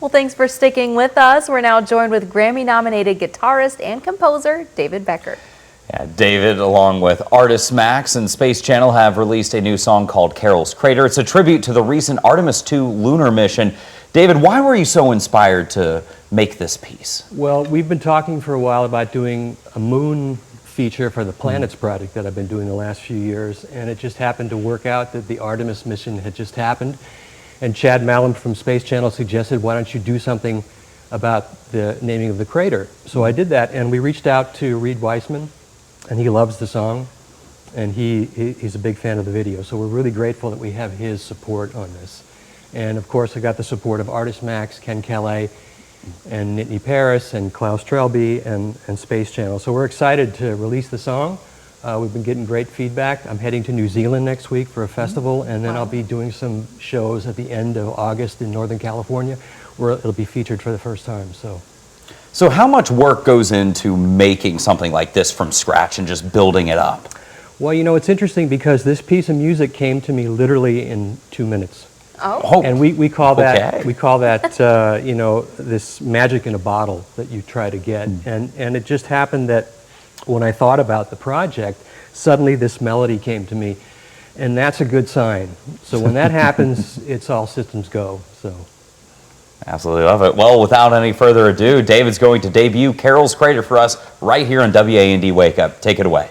Well, thanks for sticking with us. We're now joined with Grammy-nominated guitarist and composer David Becker. Yeah, David, along with artist Max and Space Channel, have released a new song called Carrol's Crater. It's a tribute to the recent Artemis II lunar mission. David, why were you so inspired to make this piece? Well, we've been talking for a while about doing a moon feature for the Planets project that I've been doing the last few years, and it just happened to work out that the Artemis mission had just happened. And Chad Mallam from Space Channel suggested, why don't you do something about the naming of the crater? So I did that, and we reached out to Reed Weissman, and he loves the song, and he's a big fan of the video. So we're really grateful that we have his support on this. And of course, I got the support of artist Max, Ken Calais, and Nittany Paris, and Klaus Trelby, and Space Channel. So we're excited to release the song. We've been getting great feedback. I'm heading to New Zealand next week for a festival, and then I'll be doing some shows at the end of August in Northern California, where it'll be featured for the first time. So how much work goes into making something like this from scratch and just building it up? Well, you know, it's interesting because this piece of music came to me literally in 2 minutes. Oh. And we call that, you know, this magic in a bottle that you try to get. And it just happened that when I thought about the project, suddenly this melody came to me, and that's a good sign. So when that happens, it's all systems go. So. Absolutely love it. Well, without any further ado, David's going to debut Carrol's Crater for us right here on WAND Wake Up. Take it away.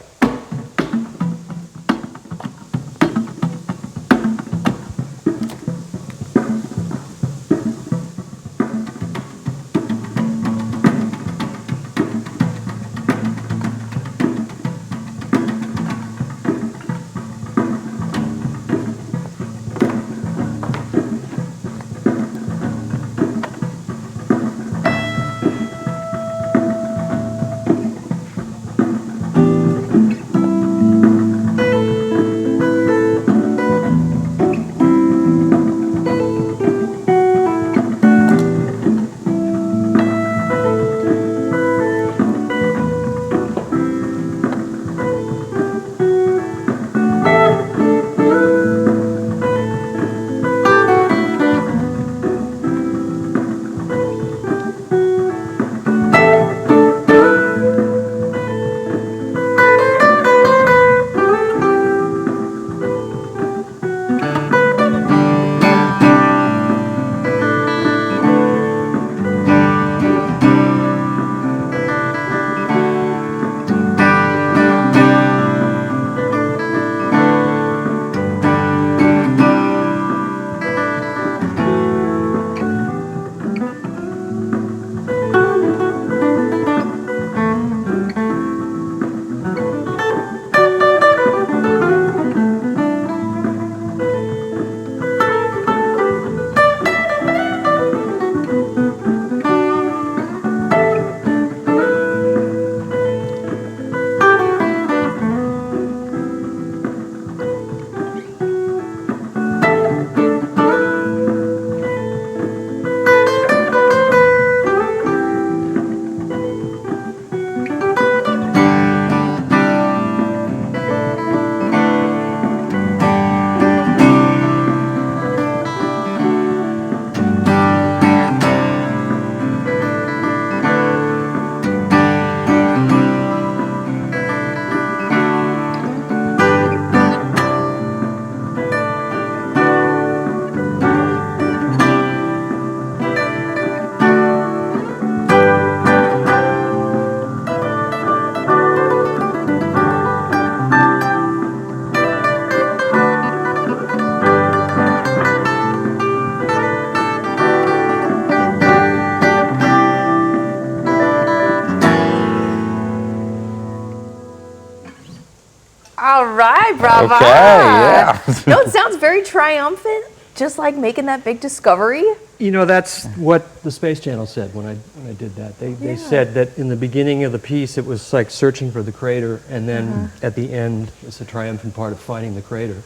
All right, bravo. Okay, yeah. No, it sounds very triumphant, just like making that big discovery. You know, that's what the Space Channel said when I did that. They said that in the beginning of the piece, it was like searching for the crater, and then at the end, it's a triumphant part of finding the crater.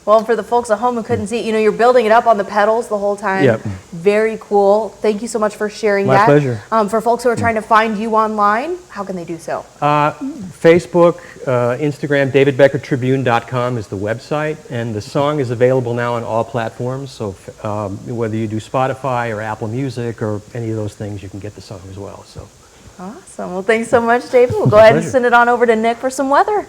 Well, for the folks at home who couldn't see it, you're building it up on the pedals the whole time. Yep. Very cool. Thank you so much for sharing My that. pleasure. For folks who are trying to find you online, how can they do so? Facebook, Instagram, davidbeckertribune.com is the website, and the song is available now on all platforms, so whether you do Spotify or Apple Music or any of those things, you can get the song as well. So. Awesome. Well, thanks so much, David. We'll go ahead and pleasure. send it on over to Nick for some weather.